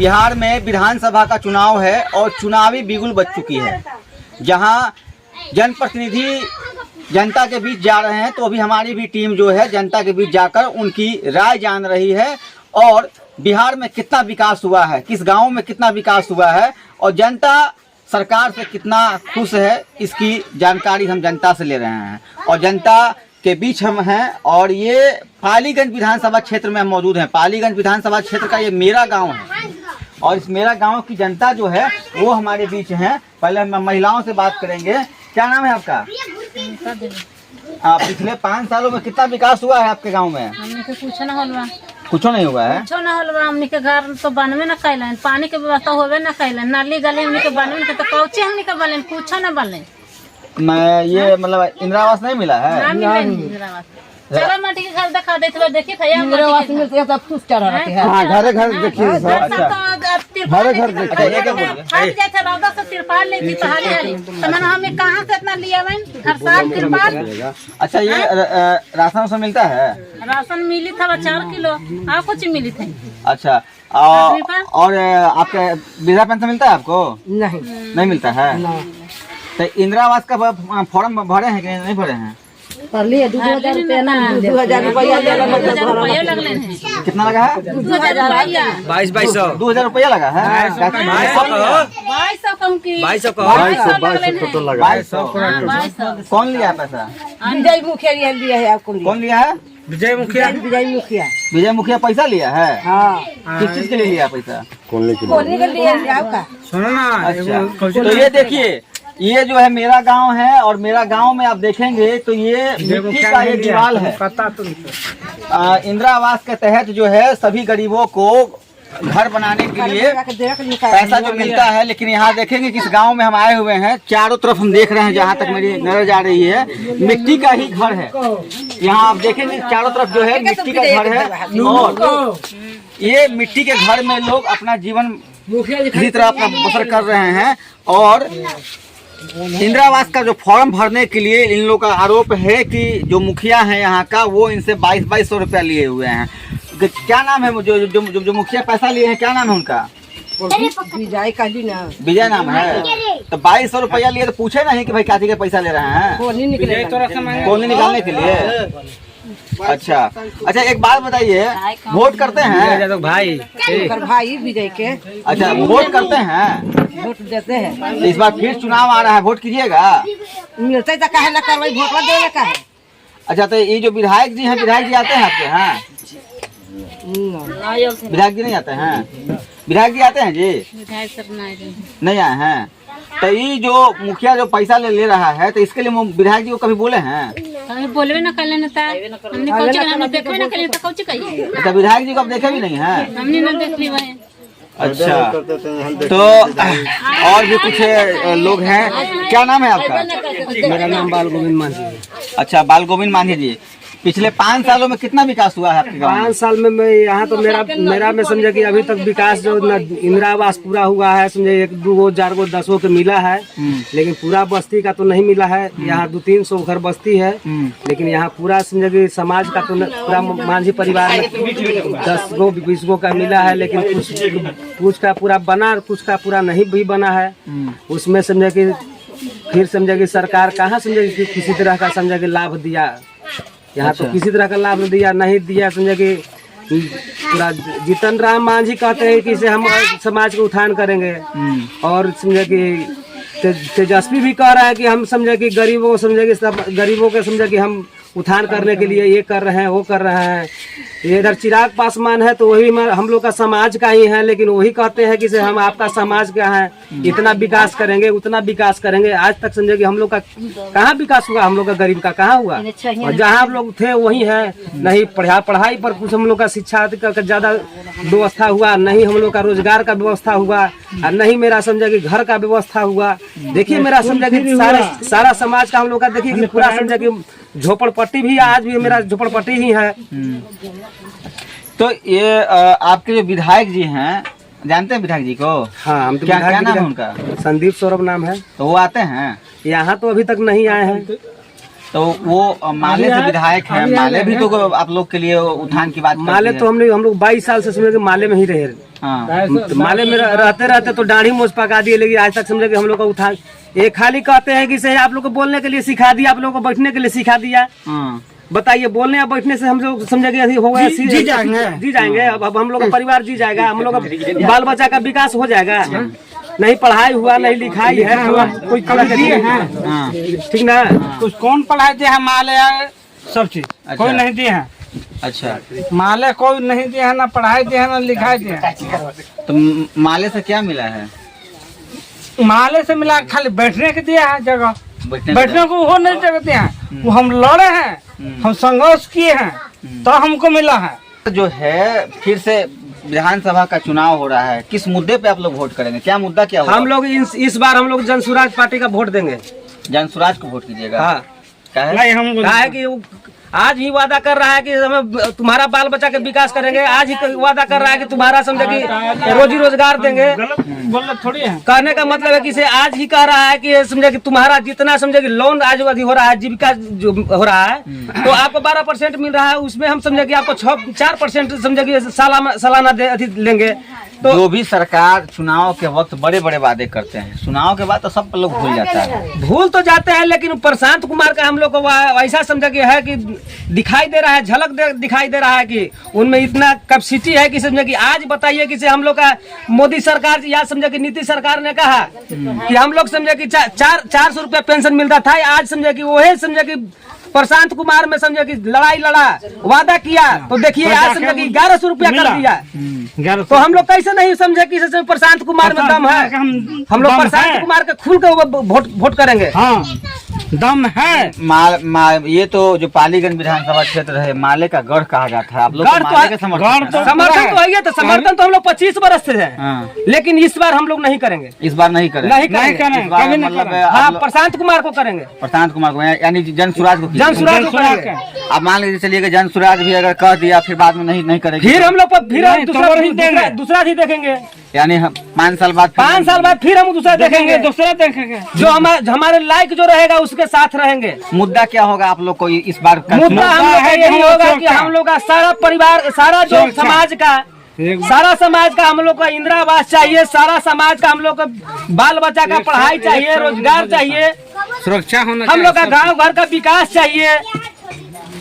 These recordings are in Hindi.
बिहार में विधानसभा का चुनाव है और चुनावी बिगुल बज चुकी है, जहां जनप्रतिनिधि जनता के बीच जा रहे हैं। तो अभी हमारी भी टीम जो है जनता के बीच जाकर उनकी राय जान रही है और बिहार में कितना विकास हुआ है, किस गांव में कितना विकास हुआ है और जनता सरकार से कितना खुश है, इसकी जानकारी हम जनता से ले रहे हैं। और जनता के बीच हम हैं और ये पालीगंज विधानसभा क्षेत्र में हम मौजूद हैं। पालीगंज विधानसभा क्षेत्र का ये मेरा गांव है और इस मेरा गांव की जनता जो है वो हमारे बीच है। पहले हम महिलाओं से बात करेंगे। क्या नाम है आपका? पिछले 5 सालों में कितना विकास हुआ है आपके गांव में? हमने के कुछ ना होलवा, कुछ नहीं हुआ है। कुछ ना होलवा। हमने के घर तो बनवे ना कैलन, पानी के व्यवस्था होवे ना कैलन, नाली गले हमने के बनवे ना तो कौचे हमने के बलन, कुछ ना बलन। मैं ये मतलब इंदिरा आवास नहीं मिला है? ना मिला इंदिरा आवास। चलो माटी के घर दिखा देते हो, देखिए भैया इंदिरा आवास मिलते हैं सब कुछ कर रहे हैं। हाँ, घरे घर देखिए। घर घर जैसे रौदा से तिरपाल लेती पहाड़ी हरी तो मैंने हमें कहाँ से इतना लिया मैन हर साल तिरपाल। अच्छा, ये राशन से मिलता है? राशन मिली था 4 किलो और कुछ मिली थे। अच्छा, और आपके वृद्धा पेंशन मिलता है आपको? नहीं मिलता है। तो इंदिरा आवास का फॉर्म भरे हैं कि नहीं भरे हैं? कर लिए 2000 रुपया ना, 2000 रुपया लगले हैं। कितना लगा है? 2200 2000 रुपया लगा है। 2200 कौन लिया है पैसा? विजय मुखिया लिया है। आपको कौन लिया है? विजय मुखिया। विजय मुखिया पैसा लिया है? हाँ। किस चीज के लिए लिया पैसा? कोने के लिए आपका। अच्छा, तो ये देखिए, ये जो है मेरा गांव है और मेरा गांव में आप देखेंगे तो ये मिट्टी का ये दीवार है। इंदिरा आवास के तहत जो है सभी गरीबों को घर बनाने के लिए पैसा जो मिलता है, लेकिन यहाँ देखेंगे किस गांव में हम आए हुए हैं, चारों तरफ हम देख रहे हैं, जहाँ तक मेरी नजर जा रही है मिट्टी का ही घर है। यहाँ आप देखेंगे चारों तरफ जो है मिट्टी का घर है और ये मिट्टी के घर में लोग अपना जीवन इसी तरह अपना बसर कर रहे हैं। और इंदिरा आवास का जो फॉर्म भरने के लिए इन लोगों का आरोप है कि जो मुखिया है यहाँ का वो इनसे 2200 रुपया लिए हुए हैं। क्या नाम है जो मुखिया पैसा लिए हैं, क्या नाम है उनका? विजय नाम है। तो 2200 रुपया लिए तो पूछे नहीं कि भाई काती के पैसा ले रहे हैं? कोनी निकालने के लिए। अच्छा, एक बात बताइए, वोट करते हैं भाई विजय के? अच्छा, वोट करते हैं, वोट देते हैं। इस बार फिर चुनाव आ रहा है, वोट कीजिएगा? मिलते तो कहे ना करवाई, वोट देने का है। अच्छा, तो ये जो विधायक जी हैं, विधायक जी आते हैं आपके यहाँ? विधायक जी नहीं आते हैं? विधायक जी आते हैं जी? नहीं आए हैं। तो ये जो मुखिया जो पैसा ले रहा है तो इसके लिए विधायक जी को कभी बोले हैं? बोलवे ना कर लेना था, हमने कोची हमने देखवे ना कर लेना था, कोची कहिए। अच्छा, विधायक जी को आप देखे भी नहीं है? हमने ना देख ली भाई। अच्छा, तो और भी कुछ लोग हैं। क्या नाम है आपका? मेरा नाम बाल गोविंद मांझी। अच्छा, बाल गोविंद मांझी जी, पिछले 5 सालों में कितना विकास हुआ है आपके गाँव में? 5 साल में मैं यहाँ तो मेरा में समझे कि अभी तक विकास जो इंदिरा आवास पूरा हुआ है, समझे 1 2 4 10 के मिला है, लेकिन पूरा बस्ती का तो नहीं मिला है। यहाँ 200-300 घर बस्ती है, लेकिन यहाँ पूरा समझे कि समाज का तो पूरा मांझी परिवार में 10-20 का मिला है, लेकिन कुछ का पूरा बना, कुछ का पूरा नहीं भी बना है। उसमें समझे कि फिर समझे कि सरकार कहाँ समझे कि किसी तरह का समझे कि लाभ दिया, यहाँ तो किसी तरह का लाभ नहीं दिया। समझे कि पूरा जीतन राम मांझी कहते हैं कि इसे हम समाज को उत्थान करेंगे, और समझे कि तेजस्वी भी कह रहा है कि हम समझे कि गरीबों समझे कि सब गरीबों के समझे कि हम उत्थान करने के लिए ये कर रहे हैं, वो कर रहे हैं। इधर चिराग पासवान है तो वही हम लोग का समाज का ही है, लेकिन वही कहते हैं कि से हम आपका समाज का है, इतना विकास करेंगे उतना विकास करेंगे। आज तक समझे कि हम लोग का कहाँ विकास हुआ, हम लोग का गरीब का कहाँ हुआ। और जहाँ हम लोग थे वही है, नहीं पढ़ाई पर कुछ हम लोग का शिक्षा का ज्यादा व्यवस्था हुआ, नहीं हम लोग का रोजगार का व्यवस्था हुआ, और नहीं मेरा समझे कि घर का व्यवस्था हुआ। देखिए मेरा समझे कि सारा समाज का हम लोग का देखिए कि पूरा समझे कि झोपड़पट्टी भी आज भी मेरा झोपड़पट्टी ही है। तो ये आपके जो विधायक जी हैं, जानते हैं विधायक जी को? हाँ, हम तो क्या नाम है उनका? संदीप सौरभ नाम है। तो वो आते हैं यहाँ? तो अभी तक नहीं आए हैं। तो वो माले से विधायक है, माले भी तो आप लोग के लिए उत्थान की बात माले तो हम लोग 22 साल से समझे कि माले में ही रहे। हाँ। तो माले में रहते तो दाढ़ी मोछ पका दिए, लेकिन आज तक समझे कि हम लोग का उत्थान, ये खाली कहते हैं कि सही आप लोग को बोलने के लिए सिखा दिया, आप लोग को बैठने के लिए सिखा दिया। बताइए, बोलने या बैठने से हम लोग समझे कि होगा जी जाएंगे। अब हम लोग का परिवार जी जाएगा, हम लोग का बाल बच्चा का विकास हो जाएगा। नहीं पढ़ाई हुआ, नहीं लिखाई है, कोई ठीक ना, कुछ कौन पढ़ाई दिया है? माले सब चीज कोई नहीं दिए है। अच्छा, माले कोई नहीं दिया है, ना पढ़ाई दिया है ना लिखाई दिया है। तो माले से क्या मिला है? माले से मिला खाली बैठने के दिया है जगह, बैठने को वो नहीं जगह दिया है। वो हम लड़े हैं, हम संघर्ष किए हैं, तो हमको मिला है। जो है फिर से विधानसभा का चुनाव हो रहा है, किस मुद्दे पे आप लोग वोट करेंगे? क्या मुद्दा क्या होगा? हम लोग इस बार हम लोग जनसुराज पार्टी का वोट देंगे। जनसुराज को वोट कीजिएगा? हाँ। नहीं, हम कहा है कि आज ही वादा कर रहा है कि हमें तुम्हारा बाल बच्चा के विकास करेंगे। आज ही वादा कर रहा है कि तुम्हारा समझे कि रोजी रोजगार देंगे। बोल थोड़ी है, कहने का मतलब है कि इसे आज ही कह रहा है कि समझे कि तुम्हारा जितना समझे कि लोन आज अभी हो रहा है, जीविका जो हो रहा है, तो आपको 12% मिल रहा है, उसमें हम समझे कि आपको 4% समझे कि सालाना अधिक लेंगे। तो जो भी सरकार चुनाव के वक्त बड़े बड़े वादे करते हैं, चुनाव के बाद तो सब लोग भूल जाता है। भूल तो जाते हैं, लेकिन प्रशांत कुमार का हम लोग को ऐसा समझा कि है कि दिखाई दे रहा है, झलक दिखाई दे रहा है कि उनमें इतना कैपेसिटी है कि समझे कि आज बताइए कि हम लोग का मोदी सरकार या समझे कि नीतीश सरकार ने कहा कि हम लोग समझे कि 400 रुपया पेंशन मिलता था, आज समझे कि वही समझे कि प्रशांत कुमार में समझे कि लड़ाई लड़ा, वादा किया, तो देखिए आज समझे कि 1100 रुपया कर दिया। तो हम लोग कैसे नहीं समझे कि प्रशांत कुमार में दम है? हम लोग प्रशांत कुमार के खुल के वोट करेंगे। हाँ, दम है। ये तो जो पालीगंज विधानसभा क्षेत्र है, माले का गढ़ कहा जाता है। आप लोग समर्थन तो है, तो समर्थन तो हम लोग 25 वर्ष से है, लेकिन इस बार हम लोग नहीं करेंगे। इस बार नहीं करेंगे, मतलब हाँ, प्रशांत कुमार को करेंगे। प्रशांत कुमार को यानी जनसुराज को करेंगे। अब मान लीजिए चलिए जनसुराज भी अगर कह दिया, फिर बाद में नहीं करेंगे, फिर हम लोग दूसरा ही देखेंगे। यानी 5 साल बाद फिर हम दूसरा देखेंगे जो हमारे लायक जो रहेगा उसके साथ रहेंगे। मुद्दा क्या होगा आप लोग को इस बार? मुद्दा हम लोग का यही होगा कि हम लोग का सारा परिवार, सारा जो समाज का हम लोग का इंदिरा आवास चाहिए, सारा समाज का हम लोग को बाल बच्चा का पढ़ाई चाहिए, रोजगार चाहिए, सुरक्षा होना, हम लोग का गांव घर का विकास चाहिए।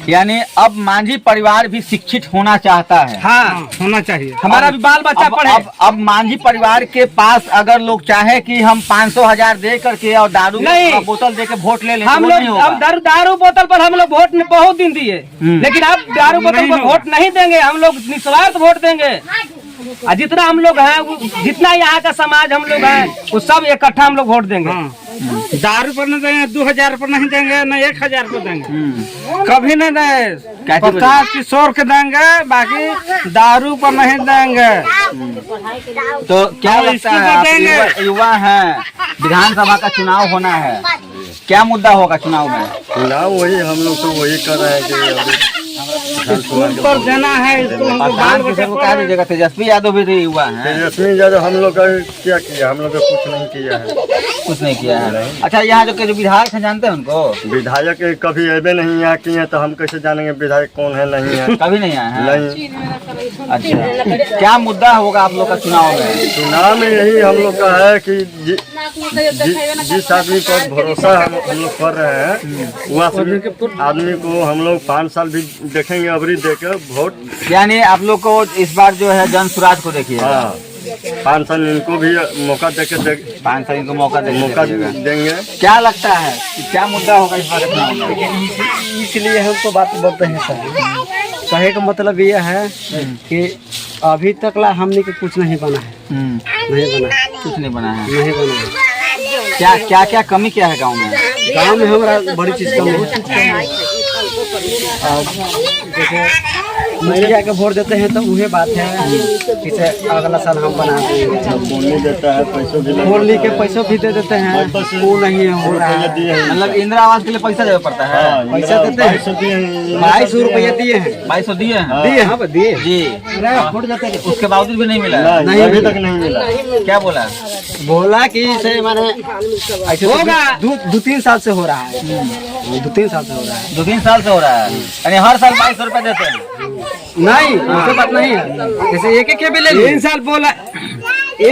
यानी अब मांझी परिवार भी शिक्षित होना चाहता है। हाँ, होना चाहिए, हमारा भी बाल बच्चा पढ़े। अब मांझी परिवार के पास अगर लोग चाहे कि हम 500,000 दे करके और दारू की बोतल दे के वोट ले लें, हम लोग अब दारू बोतल पर हम लोग वोट बहुत दिन दिए, लेकिन अब दारू बोतल पर वोट नहीं देंगे। हम लोग निस्वार्थ वोट देंगे। जितना हम लोग हैं, जितना यहाँ का समाज हम लोग हैं, वो सब इकट्ठा हम लोग वोट देंगे। दारू पर नहीं देंगे, 2000 पर नहीं देंगे, न 1000 पर देंगे, कभी नहीं देंगे। 50 किशोर के देंगे, बाकी दारू पर नहीं देंगे। तो क्या लगता है, युवा हैं, विधानसभा का चुनाव होना है, क्या मुद्दा होगा चुनाव में? चुनाव वही हम लोग तो वही कर रहे हैं कि स्कूल पर देना है। जगह तेजस्वी यादव भी युवा है। तेजस्वी यादव हम लोग का क्या किया? हम लोग का कुछ नहीं किया है, कुछ नहीं किया है। अच्छा, यहाँ जो विधायक है जानते हैं उनको? विधायक कभी ऐबे नहीं यहाँ किए, तो हम कैसे जानेंगे विधायक कौन है नहीं है? कभी नहीं आया है? नहीं। अच्छा, क्या मुद्दा होगा आप लोग का चुनाव में? चुनाव में यही हम लोग का है कि जिस आदमी पर भरोसा हम लोग कर रहे हैं, वह आदमी को हम लोग 5 साल भी देखेंगे, अबरी देकर वोट। यानी आप लोग को इस बार जो है जनसुराज को देखिए। हाँ, 5 साल इनको भी मौका देके 5 साल इनको मौका देंगे। क्या लगता है कि क्या मुद्दा होगा इस बार चुनाव में? इसलिए हम तो बात बोलते हैं सर, कहे का मतलब ये है कि अभी तक ला हमने के कुछ नहीं बना है। नहीं बना, कुछ नहीं बना है। नहीं बना है। क्या कमी क्या है गांव में? गांव में हमारा बड़ी चीज कमी है। जैसे मुखिया के वोट देते हैं तो वही बात है, जैसे अगला साल हम बना देंगे। बोलने देता है, पैसों भी बोलने के पैसों भी दे देते हैं, वो नहीं हो रहा है। मतलब इंदिरा आवास के लिए पैसा देना पड़ता है। पैसा देते हैं, 2200 रुपया दिए हैं। 2200 दिए हैं दिए हाँ दिए जी, उसके बावजूद भी नहीं मिला। नहीं अभी तक नहीं मिला। क्या बोला? बोला कि से माने ऐसे होगा 2-3 साल से हो रहा है, 2-3 साल से हो रहा है। 2-3 साल से हो रहा है, यानी हर साल 2200 रुपया देते हैं। नहीं ऐसे बात नहीं है, जैसे एक के भी ले लीजिए। 3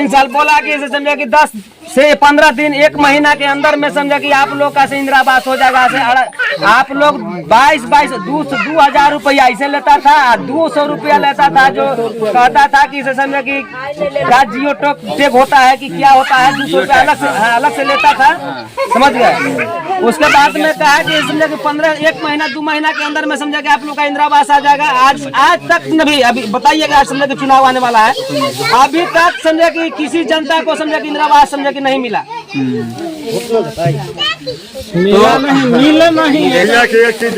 साल बोला कि इसे समझा कि 10 से 15 दिन 1 महीना के अंदर में समझा कि आप लोग का से इंदिरा आवास हो जाएगा। ऐसे आप लोग 2,000 रुपया ऐसे लेता था, 200 रुपया लेता था, जो कहता था कि इसे समझा कि क्या जियो टैग होता है कि क्या होता है, 200 रुपया अलग से लेता था, समझ गए। उसके बाद में कहा कि समझा कि 1 महीना 2 महीना के अंदर में समझा कि आप लोग का इंदिरा आवास आ जाएगा। आज तक नहीं, अभी बताइएगा, समझा कि चुनाव आने वाला है, अभी तक समझा कि किसी जनता को समझा कि इंदिरा आवास समझा कि नहीं मिला। मिला नहीं।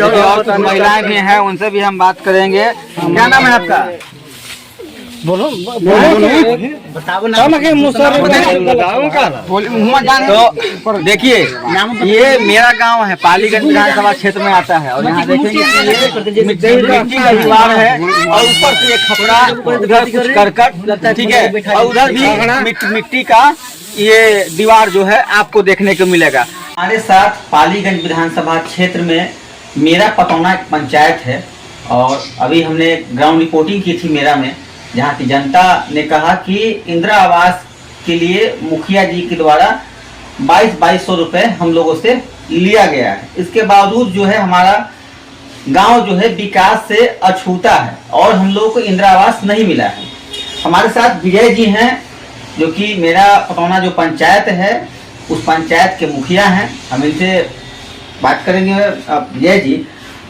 और कुछ महिलाएं भी हैं, उनसे भी हम बात करेंगे। क्या नाम है आपका? तो देखिए, ये मेरा गांव है, पालीगंज विधानसभा क्षेत्र में आता है। और यहाँ देखेंगे कि ये मिट्टी का दीवार है और ऊपर से एक खपड़ा, उधर कुछ करकट, ठीक है, और उधर भी मिट्टी का ये दीवार जो है आपको देखने को मिलेगा। हमारे साथ पालीगंज विधानसभा क्षेत्र में मेरा पतौना एक पंचायत है, और अभी हमने ग्राउंड रिपोर्टिंग की थी मेरा में, जहाँ की जनता ने कहा कि इंदिरा आवास के लिए मुखिया जी के द्वारा 2200 रुपये हम लोगों से लिया गया है। इसके बावजूद जो है हमारा गांव जो है विकास से अछूता है और हम लोगों को इंदिरा आवास नहीं मिला है। हमारे साथ विजय जी हैं, जो कि मेरा पतौना जो पंचायत है उस पंचायत के मुखिया हैं। हम इनसे बात करेंगे। विजय जी,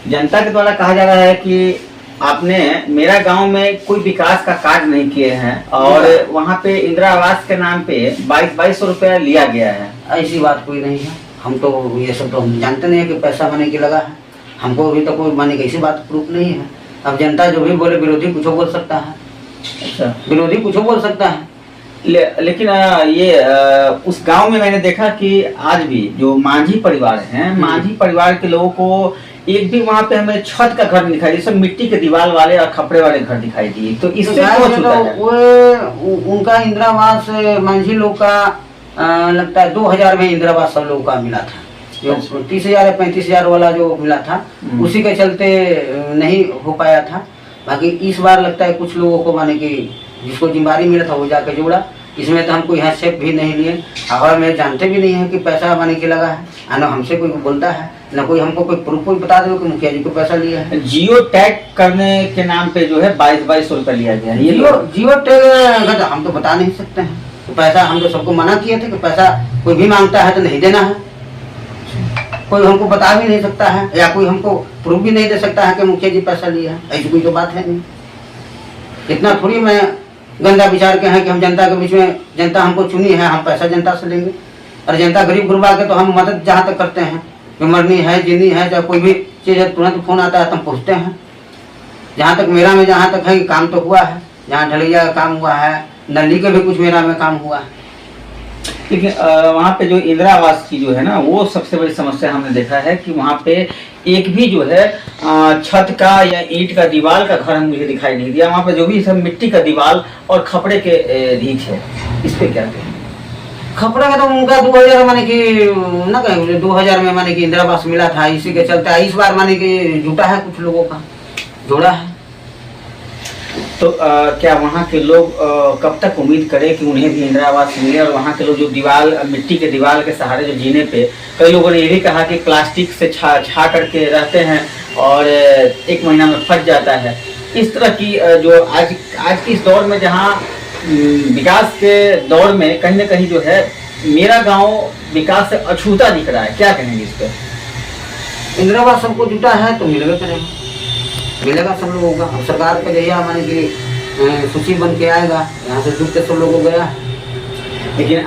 जनता के द्वारा कहा जा रहा है कि आपने मेरा गांव में कोई विकास का कार्य नहीं किए हैं और वहां पे इंदिरा आवास के नाम पे 2200 रुपया लिया गया है। ऐसी बात कोई नहीं है। हम तो ये सब तो हम जानते नहीं है कि पैसा माने की लगा है। हमको अभी तक कोई माने की ऐसी बात प्रूफ नहीं है। अब जनता जो भी बोले, विरोधी कुछ बोल सकता है। अच्छा, विरोधी कुछ बोल सकता है। लेकिन ये उस गांव में मैंने देखा कि आज भी जो मांझी परिवार हैं, मांझी परिवार के लोगों को एक भी वहाँ पे हमें छत का घर दिखाई दिया, सब मिट्टी के दीवार वाले और खपड़े वाले घर दिखाई दिए। तो इससे वो उनका इंदिरा आवास मांझी लोग का लगता है 2000 में इंदिरा आवास सब लोगों का मिला था। जो 30,000 या 35,000 वाला जो मिला था उसी के चलते नहीं हो पाया था। बाकी इस बार लगता है कुछ लोगों को माने कि जिसको जिम्मेदारी मिला था वो जाके जोड़ा। इसमें तो हम कोई हस्तक्षेप भी नहीं लिए और मैं जानते भी नहीं है कि पैसा माने के लगा है, ना हमसे कोई बोलता है, ना कोई हमको कोई प्रूफ कोई बता दे कि मुखिया जी को पैसा लिया है। जियो टैग करने के नाम पे जो है 2200 रुपया लिया गया है। ये जियो टैग हम तो बता नहीं सकते हैं। तो पैसा हम तो सबको मना किए थे कि पैसा कोई भी मांगता है तो नहीं देना है। कोई हमको बता भी नहीं सकता है या कोई हमको प्रूफ भी नहीं दे सकता है कि मुखिया जी पैसा लिया है। ऐसी कोई तो बात है नहीं। इतना थोड़ी मैं गंदा विचार के हैं कि हम जनता के बीच में, जनता हमको चुनी है, हम पैसा जनता से लेंगे। और जनता गरीब गुरबा के तो हम मदद जहाँ तक करते हैं, मरनी है जीनी है चाहे कोई भी चीज़ है, तुरंत फोन आता है तो हम पूछते हैं। जहाँ तक मेरा में जहाँ तक है कि काम तो हुआ है, जहाँ ढलैया का काम हुआ है, नली के भी कुछ मेरा में काम हुआ है। लेकिन वहाँ पे जो इंदिरा आवास की जो है ना, वो सबसे बड़ी समस्या हमने देखा है कि वहाँ पे एक भी जो है छत का या ईंट का दीवार का घर मुझे दिखाई नहीं दिया। वहाँ पे जो भी सब मिट्टी का दीवार और खपड़े के रीख है। इस पे क्या कहें? खपड़ा का तो उनका 2000 माने कि ना कहें 2000 में माने कि इंदिरा आवास मिला था, इसी के चलते इस बार माने कि जुटा है कुछ लोगों का, जोड़ा है। तो क्या वहाँ के लोग कब तक उम्मीद करें कि उन्हें भी इंदिरा आवास मिले? और वहाँ के लोग जो दीवार, मिट्टी के दीवार के सहारे जो जीने पे, कई लोगों ने ये भी कहा कि प्लास्टिक से छा करके रहते हैं और 1 महीना में फट जाता है। इस तरह की जो आज की इस दौर में, जहाँ विकास के दौर में कहीं ना कहीं जो है मेरा गांव विकास से अछूता दिख रहा है, क्या कहेंगे इस पर? इंदिरा आवास सबको जुटा है तो मिलेगा करेगा, मिलेगा सब लोगों का। अब सरकार का जरिया माने कि सूची बन के आएगा, यहाँ से जुट के सब लोगों गया है। लेकिन